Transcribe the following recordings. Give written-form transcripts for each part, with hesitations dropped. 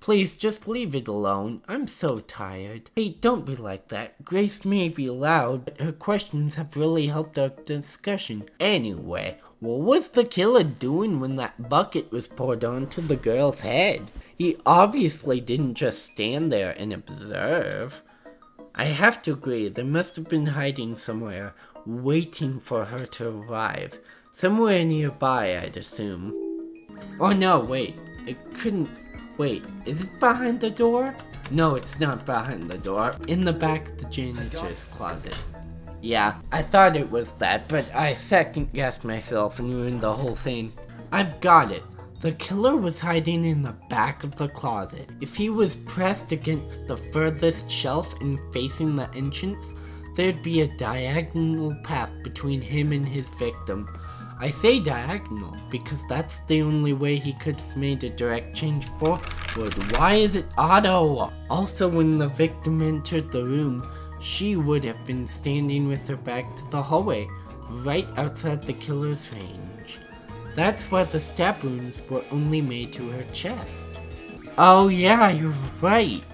Please, just leave it alone. I'm so tired. Hey, don't be like that. Grace may be loud, but her questions have really helped our discussion. Anyway, what was the killer doing when that bucket was poured onto the girl's head? He obviously didn't just stand there and observe. I have to agree, they must have been hiding somewhere, waiting for her to arrive. Somewhere nearby, I'd assume. Oh no, wait. It couldn't... Wait, is it behind the door? No, it's not behind the door. In the back of the janitor's closet. Yeah, I thought it was that, but I second-guessed myself and ruined the whole thing. I've got it. The killer was hiding in the back of the closet. If he was pressed against the furthest shelf and facing the entrance, there'd be a diagonal path between him and his victim. I say diagonal because that's the only way he could have made a direct change forward. Why is it auto? Also, when the victim entered the room, she would have been standing with her back to the hallway, right outside the killer's range. That's why the stab wounds were only made to her chest. Oh yeah, you're right.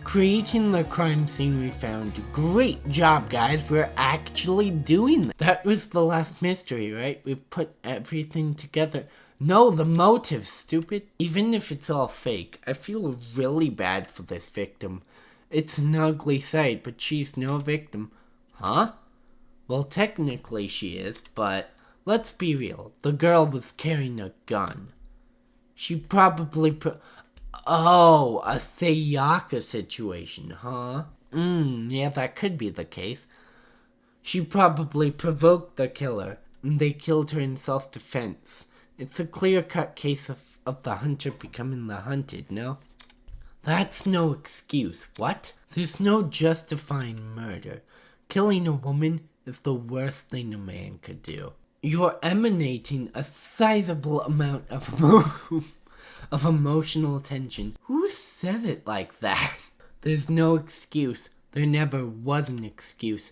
Creating the crime scene we found. Great job, guys. We're actually doing that. That was the last mystery, right? We've put everything together. No, the motive, stupid. Even if it's all fake, I feel really bad for this victim. It's an ugly sight, but she's no victim. Huh? Well, technically she is, but let's be real. The girl was carrying a gun. She probably Oh, a Sayaka situation, huh? Yeah, that could be the case. She probably provoked the killer, and they killed her in self-defense. It's a clear-cut case of the hunter becoming the hunted, no? That's no excuse. What? There's no justifying murder. Killing a woman is the worst thing a man could do. You're emanating a sizable amount of emotional tension. Who says it like that? There's no excuse. There never was an excuse.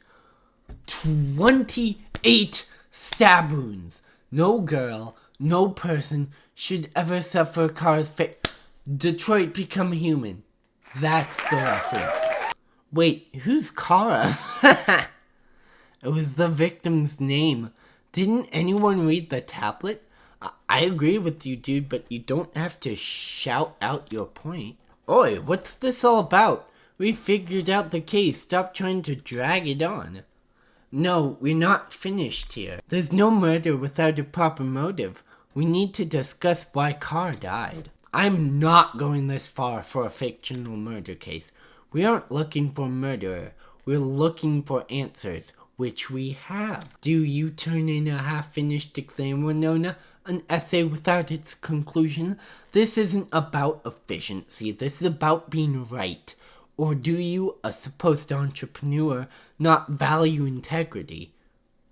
28 stab wounds. No girl, no person should ever suffer a car's fate. Detroit Become Human. That's the reference. Wait, who's Kara? It was the victim's name. Didn't anyone read the tablet? I agree with you, dude, but you don't have to shout out your point. Oi, what's this all about? We figured out the case. Stop trying to drag it on. No, we're not finished here. There's no murder without a proper motive. We need to discuss why Carr died. I'm not going this far for a fictional murder case. We aren't looking for a murderer. We're looking for answers, which we have. Do you turn in a half-finished exam, Winona? An essay without its conclusion? This isn't about efficiency. This is about being right. Or do you, a supposed entrepreneur, not value integrity?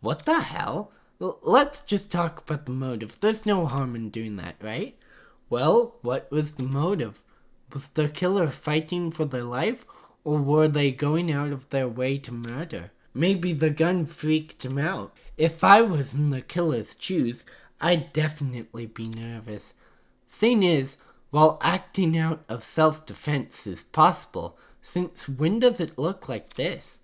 What the hell? Let's just talk about the motive. There's no harm in doing that, right? Well, what was the motive? Was the killer fighting for their life, or were they going out of their way to murder? Maybe the gun freaked him out. If I was in the killer's shoes, I'd definitely be nervous. Thing is, while acting out of self-defense is possible, since when does it look like this?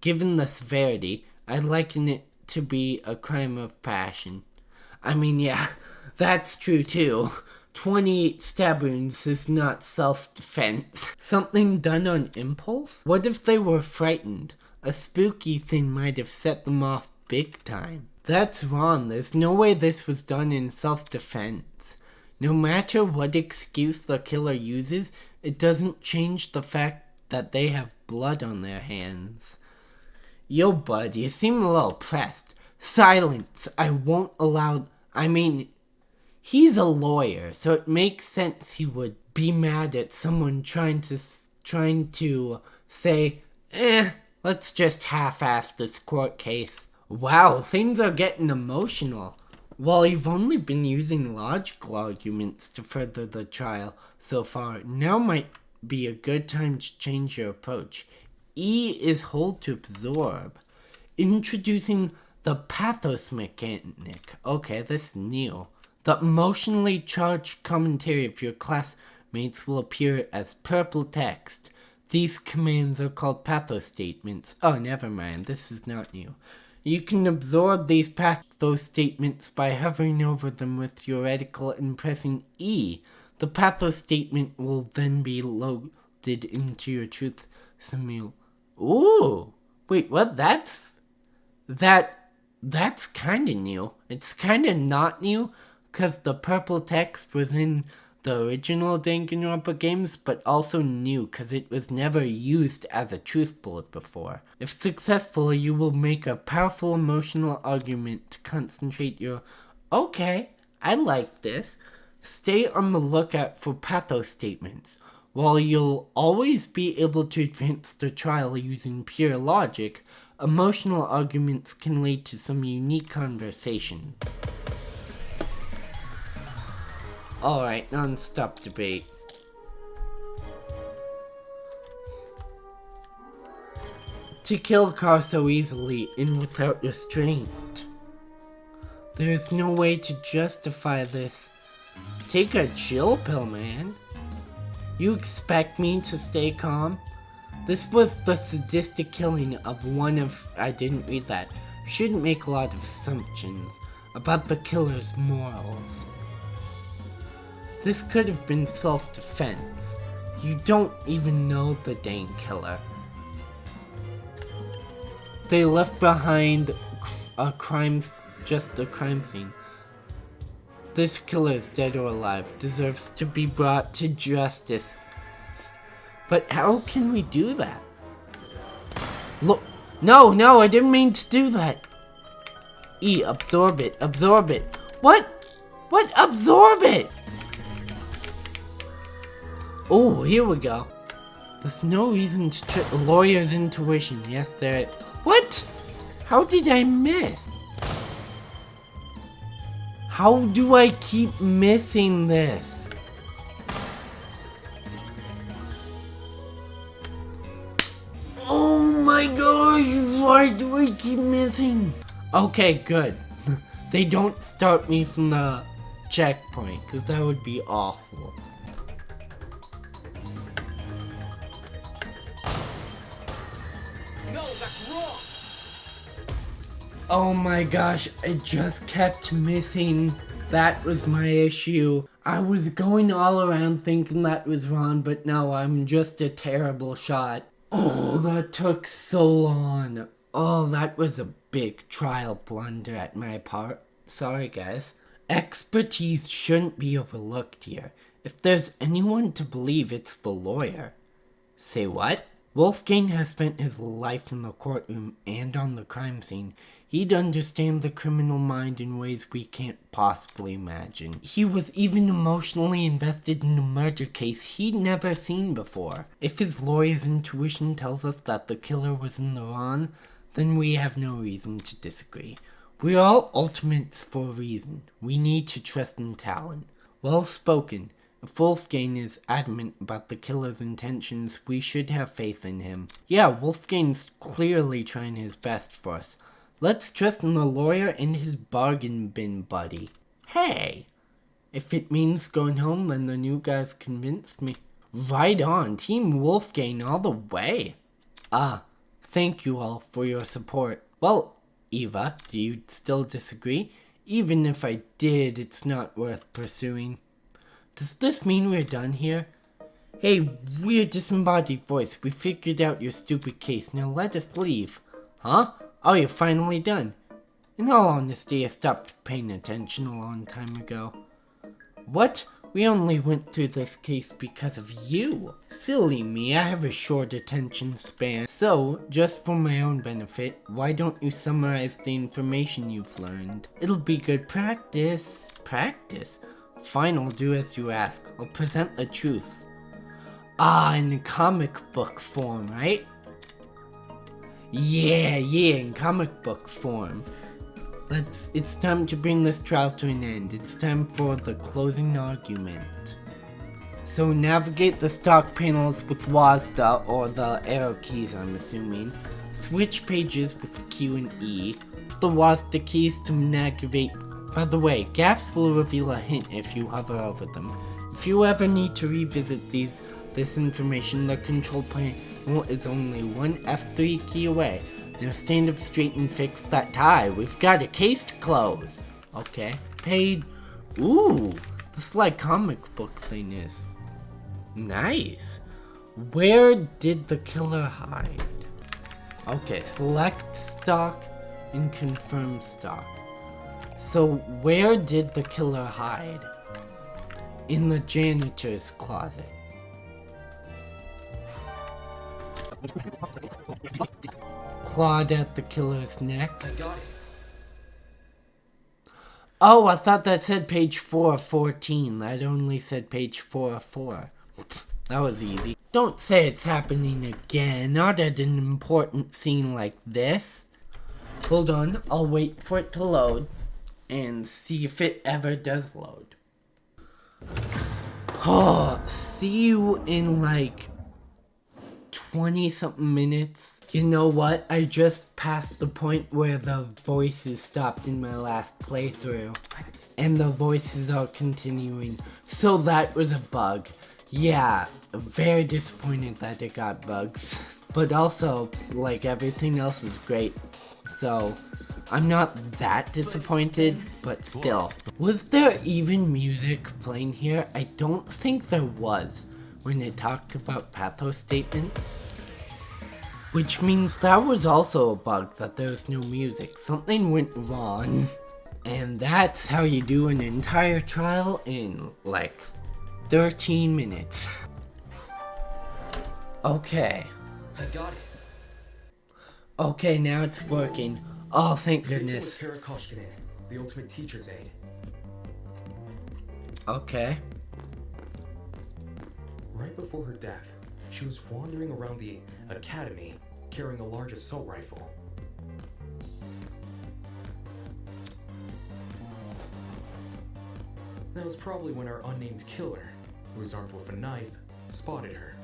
Given the severity, I'd liken it to be a crime of passion. I mean, yeah, that's true too. 28 stab wounds is not self-defense. Something done on impulse? What if they were frightened? A spooky thing might have set them off big time. That's wrong. There's no way this was done in self-defense. No matter what excuse the killer uses, it doesn't change the fact that they have blood on their hands. Yo, bud, you seem a little pressed. Silence. I won't allow... he's a lawyer, so it makes sense he would be mad at someone trying to say, let's just half-ass this court case. Wow, things are getting emotional. While you've only been using logical arguments to further the trial so far, now might be a good time to change your approach. E is hold to absorb. Introducing the pathos mechanic. Okay, this is new. The emotionally charged commentary of your class statements will appear as purple text. These commands are called pathostatements. Oh, never mind, this is not new. You can absorb these pathostatements by hovering over them with your reticle and pressing E. The pathostatement will then be loaded into your truth simul. Ooh! Wait, what? That's kinda new. It's kinda not new, because the purple text was in the original Danganronpa games, but also new because it was never used as a truth bullet before. If successful, you will make a powerful emotional argument to concentrate your... Okay, I like this. Stay on the lookout for pathostatements. While you'll always be able to advance the trial using pure logic, emotional arguments can lead to some unique conversations. Alright, non-stop debate. To kill Car so easily and without restraint. There is no way to justify this. Take a chill pill, man. You expect me to stay calm? This was the sadistic killing of one of... I didn't read that. Shouldn't make a lot of assumptions about the killer's morals. This could have been self-defense. You don't even know the dang killer. They left behind just a crime scene. This killer is dead or alive, deserves to be brought to justice. But how can we do that? Look, no, I didn't mean to do that. E, absorb it. What? What? Absorb it! Oh, here we go. There's no reason to trick a lawyer's intuition. Yes, there. What? How did I miss? How do I keep missing this? Oh my gosh, why do I keep missing? Okay, good. They don't start me from the checkpoint, because that would be awful. Oh my gosh, I just kept missing. That was my issue. I was going all around thinking that was wrong, but no, I'm just a terrible shot. Oh, that took so long. Oh, that was a big trial blunder at my part. Sorry, guys. Expertise shouldn't be overlooked here. If there's anyone to believe, it's the lawyer. Say what? Wolfgang has spent his life in the courtroom and on the crime scene. He'd understand the criminal mind in ways we can't possibly imagine. He was even emotionally invested in a murder case he'd never seen before. If his lawyer's intuition tells us that the killer was in the wrong, then we have no reason to disagree. We're all ultimates for a reason. We need to trust in talent. Well spoken. If Wolfgang is adamant about the killer's intentions, we should have faith in him. Yeah, Wolfgang's clearly trying his best for us. Let's trust in the lawyer and his bargain bin buddy. Hey! If it means going home, then the new guy's convinced me. Right on, Team Wolfgang all the way. Thank you all for your support. Well, Eva, do you still disagree? Even if I did, it's not worth pursuing. Does this mean we're done here? Hey, weird disembodied voice, we figured out your stupid case, now let us leave. Huh? Oh, you're finally done. In all honesty, I stopped paying attention a long time ago. What? We only went through this case because of you. Silly me, I have a short attention span. So, just for my own benefit, why don't you summarize the information you've learned? It'll be good practice. Practice? Fine, I'll do as you ask. I'll present the truth. In comic book form, right? Yeah, in comic book form. It's time to bring this trial to an end. It's time for the closing argument. So navigate the stock panels with WASD or the arrow keys, I'm assuming. Switch pages with Q and E. The WASD keys to navigate. By the way, gaps will reveal a hint if you hover over them. If you ever need to revisit this information, the control panel is only one F3 key away. Now stand up straight and fix that tie. We've got a case to close. Okay. Paid. Ooh, this like comic book thing is nice. Where did the killer hide? Okay, select stock and confirm stock. So where did the killer hide? In the janitor's closet. Clawed at the killer's neck. I got it. Oh, I thought that said page 4 of 14. That only said page 4 of 4. That was easy. Don't say it's happening again. Not at an important scene like this. Hold on, I'll wait for it to load and see if it ever does load. Oh, see you in like 20 something minutes. You know what? I just passed the point where the voices stopped in my last playthrough. And the voices are continuing. So that was a bug. Yeah, very disappointed that it got bugs. But also, like, everything else is great. So, I'm not that disappointed, but still. Was there even music playing here? I don't think there was when it talked about pathos statements. Which means that was also a bug, that there was no music. Something went wrong. And that's how you do an entire trial in, like, 13 minutes. Okay. I got it. Okay, now it's working. Oh, thank goodness. Kara Koshkinen, the ultimate teacher's aide. Okay. Right before her death, she was wandering around the academy carrying a large assault rifle. That was probably when our unnamed killer, who was armed with a knife, spotted her.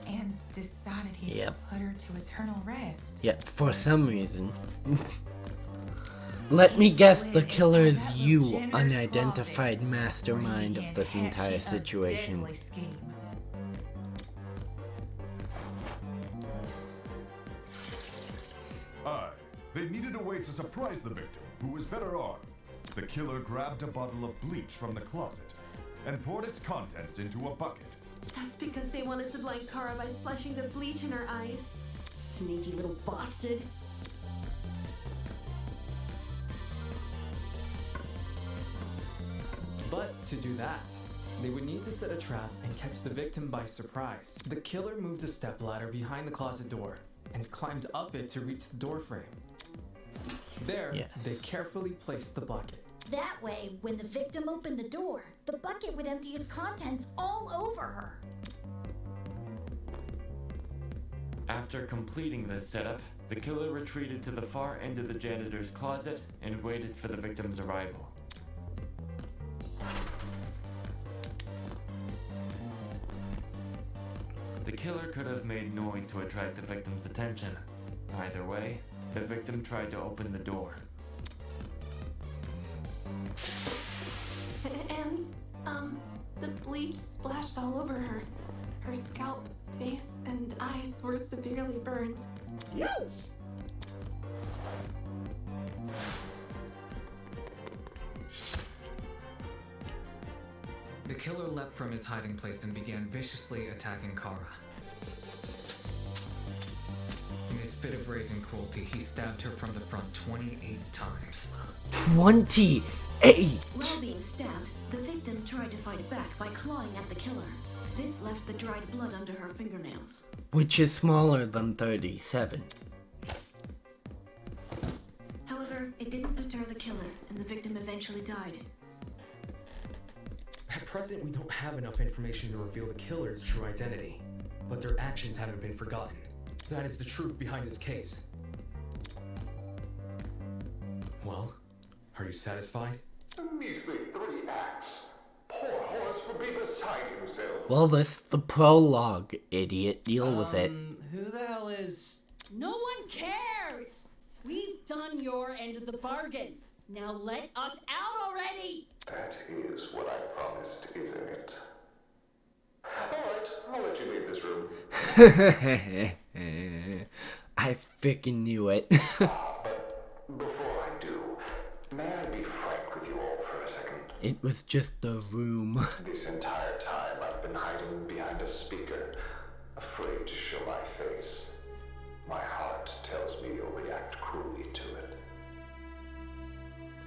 And decided he'd Yep. put her to eternal rest. Yeah, for some reason. Let me guess, the killer is you, unidentified mastermind of this entire situation. Aye, they needed a way to surprise the victim, who was better armed. The killer grabbed a bottle of bleach from the closet and poured its contents into a bucket. That's because they wanted to blind Kara by splashing the bleach in her eyes. Sneaky little bastard. But to do that, they would need to set a trap and catch the victim by surprise. The killer moved a stepladder behind the closet door and climbed up it to reach the door frame. There, Yes. they carefully placed the bucket. That way, when the victim opened the door, the bucket would empty its contents all over her. After completing this setup, the killer retreated to the far end of the janitor's closet and waited for the victim's arrival. The killer could have made noise to attract the victim's attention. Either way, the victim tried to open the door. And, the bleach splashed all over her. Her scalp, face, and eyes were severely burned. The killer leapt from his hiding place and began viciously attacking Kara. In his fit of rage and cruelty, he stabbed her from the front 28 times. 28! While being stabbed, the victim tried to fight back by clawing at the killer. This left the dried blood under her fingernails. Which is smaller than 37. However, it didn't deter the killer, and the victim eventually died. At present, we don't have enough information to reveal the killer's true identity, but their actions haven't been forgotten. That is the truth behind this case. Well, are you satisfied? A measly 3 acts. Poor horse would be beside himself. Well, this is the prologue, idiot. Deal with it. Who the hell is... No one cares! We've done your end of the bargain. Now let us out already! That is what I promised, isn't it? Alright, I'll let you leave this room. I freaking knew it. But before I do, may I be frank with you all for a second? It was just a room. This entire time I've been hiding behind a speaker, afraid to show my face. My heart tells me you'll react cruelly to it.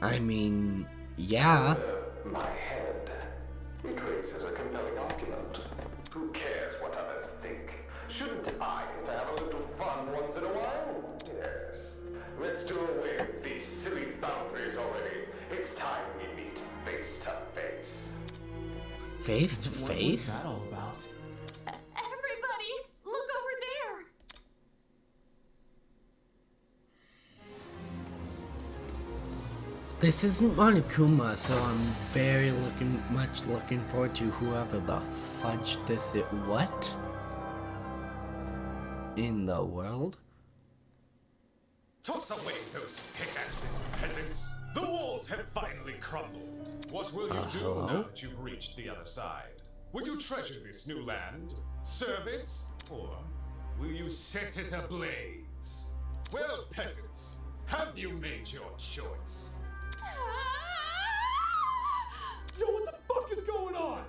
I mean, yeah. My head. It raises a compelling argument. Who cares what others think? Shouldn't I get to have a little fun once in a while? Yes. Let's do away with these silly boundaries already. It's time we meet face to face. Face to What was face? that all about? Everybody, look over there! This isn't Monokuma, so I'm very much looking forward to whoever the fudge this is. What? In the world? Toss away those pickaxes, peasants! The walls have finally crumbled. What will you do hello? now that you've reached the other side? Will you treasure this new land? Serve it? Or will you set it ablaze? Well, peasants, have you made your choice? Yo, what the fuck is going on?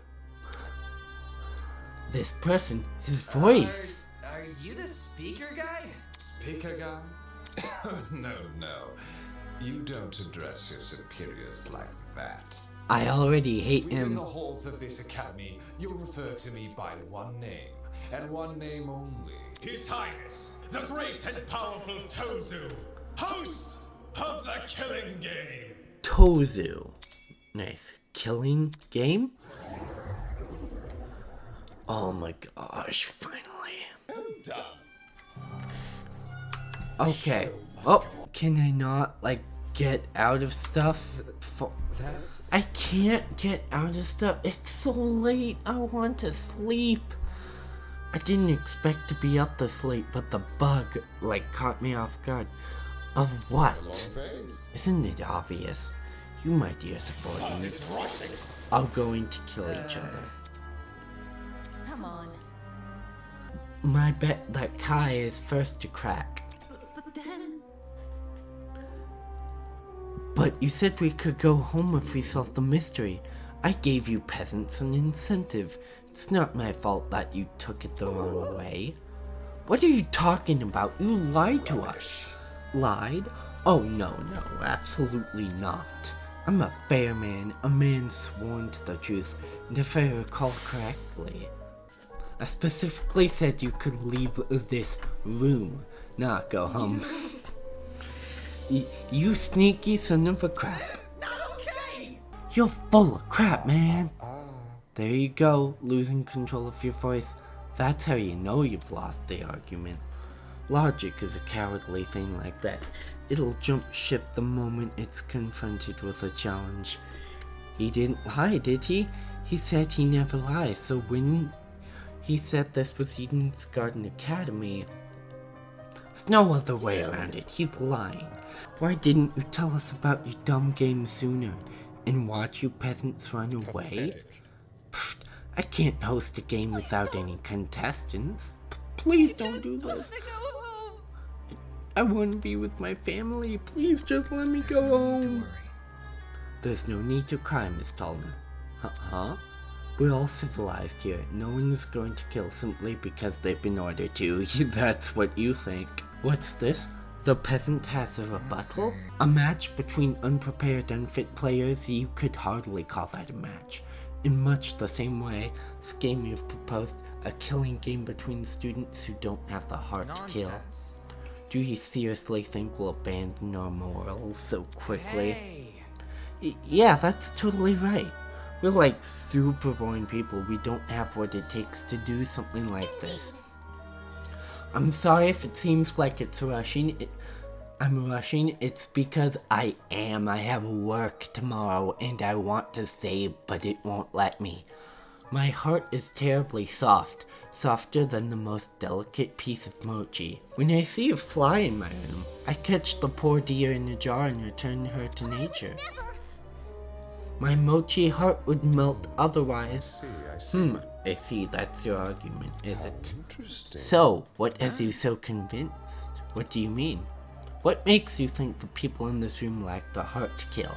This person, his voice. Are you the speaker guy? Speaker guy? No. You don't address your superiors like that. I already hate Within him. the halls of this academy, you'll refer to me by one name, and one name only. His Highness, the great and powerful Tozu, host of the Killing Game. Tozu. Nice. Killing game? Oh my gosh, finally. Done. Okay. Oh, can I not, like, get out of stuff? That's... I can't get out of stuff. It's so late. I want to sleep. I didn't expect to be up this late, but the bug, like, caught me off guard. Of what? Isn't it obvious? You, my dear subordinates, are going to kill each other. Come on. My bet that Kai is first to crack. But then... But you said we could go home if we solved the mystery. I gave you peasants an incentive. It's not my fault that you took it the wrong way. What are you talking about? You lied to us. Lied? Oh no, absolutely not. I'm a fair man, a man sworn to the truth, and if I recall correctly, I specifically said you could leave this room, not go home. You sneaky son of a crap. Not okay! You're full of crap, man. There you go, losing control of your voice. That's how you know you've lost the argument. Logic is a cowardly thing like that. It'll jump ship the moment it's confronted with a challenge. He didn't lie, did he? He said he never lies, so when he said this was Eden's Garden Academy, there's no other way around it. He's lying. Why didn't you tell us about your dumb game sooner and watch you peasants run away? Pfft, I can't host a game without any contestants. Please don't do this. I want to be with my family. Please just let me go home. There's no need to cry, Miss Tallner. Huh? We're all civilized here. No one is going to kill simply because they've been ordered to. That's what you think. What's this? The peasant has a rebuttal? A match between unprepared, unfit players? You could hardly call that a match. In much the same way, this game you've proposed, a killing game between students who don't have the heart to kill. Do you seriously think we'll abandon our morals so quickly? Yeah, that's totally right. We're like super boring people. We don't have what it takes to do something like this. I'm sorry if it seems like it's rushing. I'm rushing. It's because I am. I have work tomorrow and I want to save, but it won't let me. My heart is terribly soft, softer than the most delicate piece of mochi. When I see a fly in my room, I catch the poor dear in a jar and return her to nature. My mochi heart would melt otherwise. I see. I see, that's your argument, is it? Interesting. So, what has you so convinced? What do you mean? What makes you think the people in this room lack the heart to kill?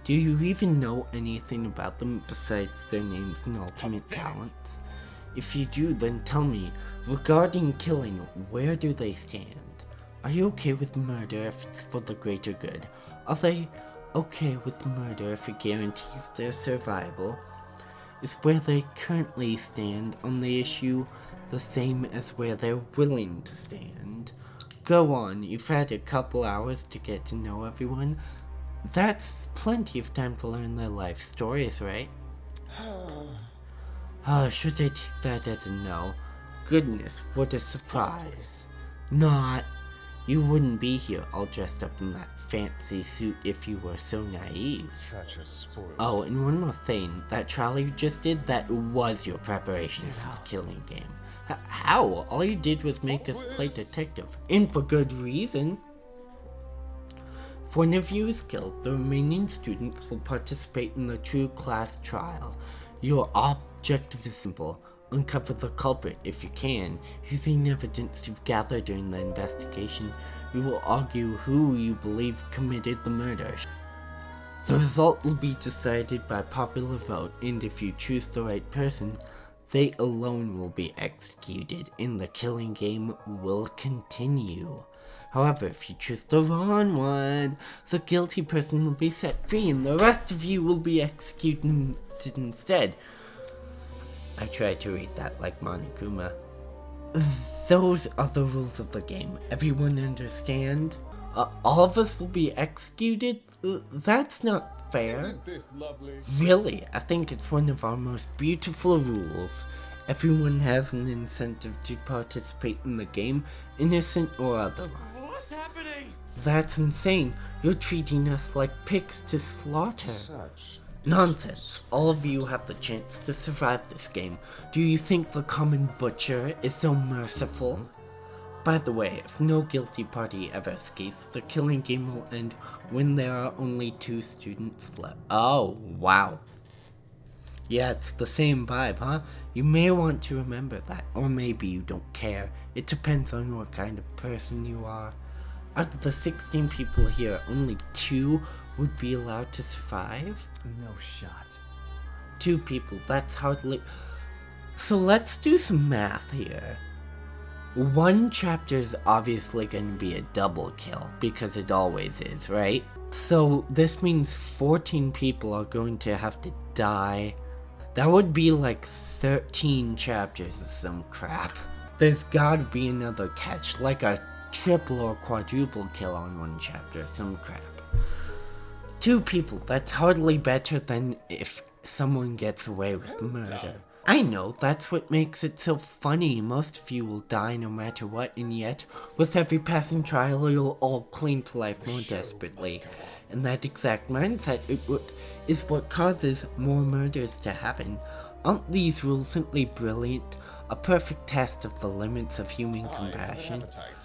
Do you even know anything about them besides their names and ultimate talents? If you do, then tell me, regarding killing, where do they stand? Are you okay with murder if it's for the greater good? Are they okay with murder if it guarantees their survival? Is where they currently stand on the issue the same as where they're willing to stand? Go on, you've had a couple hours to get to know everyone. That's plenty of time to learn their life stories, right? Should I take that as a no? Goodness, what a surprise. Not. You wouldn't be here all dressed up in that fancy suit if you were so naive. Such a spoiled. Oh, and one more thing. That trial you just did, that was your preparation for the killing game. How? All you did was make us play detective. And for good reason. If one of you is killed, the remaining students will participate in the true class trial. Your objective is simple. Uncover the culprit if you can. Using evidence you've gathered during the investigation, you will argue who you believe committed the murder. The result will be decided by popular vote, and if you choose the right person, they alone will be executed, and the killing game will continue. However, if you choose the wrong one, the guilty person will be set free, and the rest of you will be executed instead. I tried to read that like Monokuma. Those are the rules of the game. Everyone understand? All of us will be executed? That's not fair. Isn't this lovely? Really, I think it's one of our most beautiful rules. Everyone has an incentive to participate in the game, innocent or otherwise. What's happening? That's insane. You're treating us like pigs to slaughter. Nonsense. All of you have the chance to survive this game. Do you think the common butcher is so merciful? By the way, if no guilty party ever escapes, the killing game will end when there are only 2 students left. Oh, wow. Yeah, it's the same vibe, huh? You may want to remember that, or maybe you don't care. It depends on what kind of person you are. Out of the 16 people here, only 2 would be allowed to survive? No shot. 2 people, that's hardly... So let's do some math here. 1 chapter is obviously going to be a double kill, because it always is, right? So this means 14 people are going to have to die. That would be like 13 chapters of some crap. There's gotta be another catch, like a triple or quadruple kill on 1 chapter, some crap. 2 people, that's hardly better than if someone gets away with murder. I know, that's what makes it so funny. Most of you will die no matter what, and yet, with every passing trial, you'll all cling to life more desperately. And that exact mindset is what causes more murders to happen. Aren't these rules simply brilliant? A perfect test of the limits of human compassion.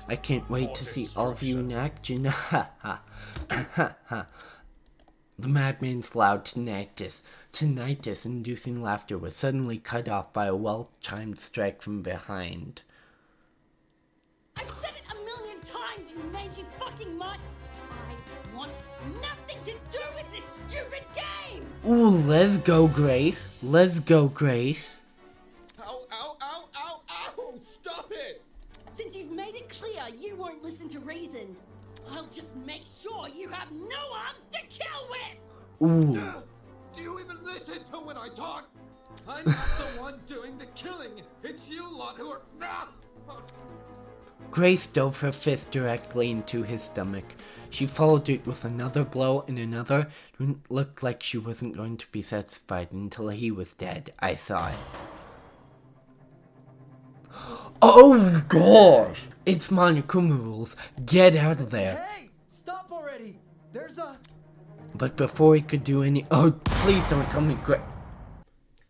I can't wait to see all of you in action. Ha ha ha ha. The madman's loud tinnitus-inducing laughter was suddenly cut off by a well-timed strike from behind. I've said it a million times, you mangy fucking mutt! I want nothing to do with this stupid game! Ooh, let's go, Grace. Let's go, Grace. Ow, ow, ow, ow, ow! Stop it! Since you've made it clear you won't listen to reason, I'll just make sure you have no arms to kill with! Ooh. Do you even listen to when I talk? I'm not the one doing the killing. It's you lot who are... Grace dove her fist directly into his stomach. She followed it with another blow and another. It looked like she wasn't going to be satisfied until he was dead. I saw it. Oh gosh! It's Monokuma rules. Get out of there. Hey! Stop already! There's a... But before he could do any... Oh, please don't tell me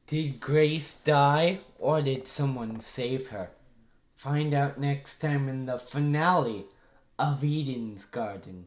Did Grace die, or did someone save her? Find out next time in the finale of Eden's Garden.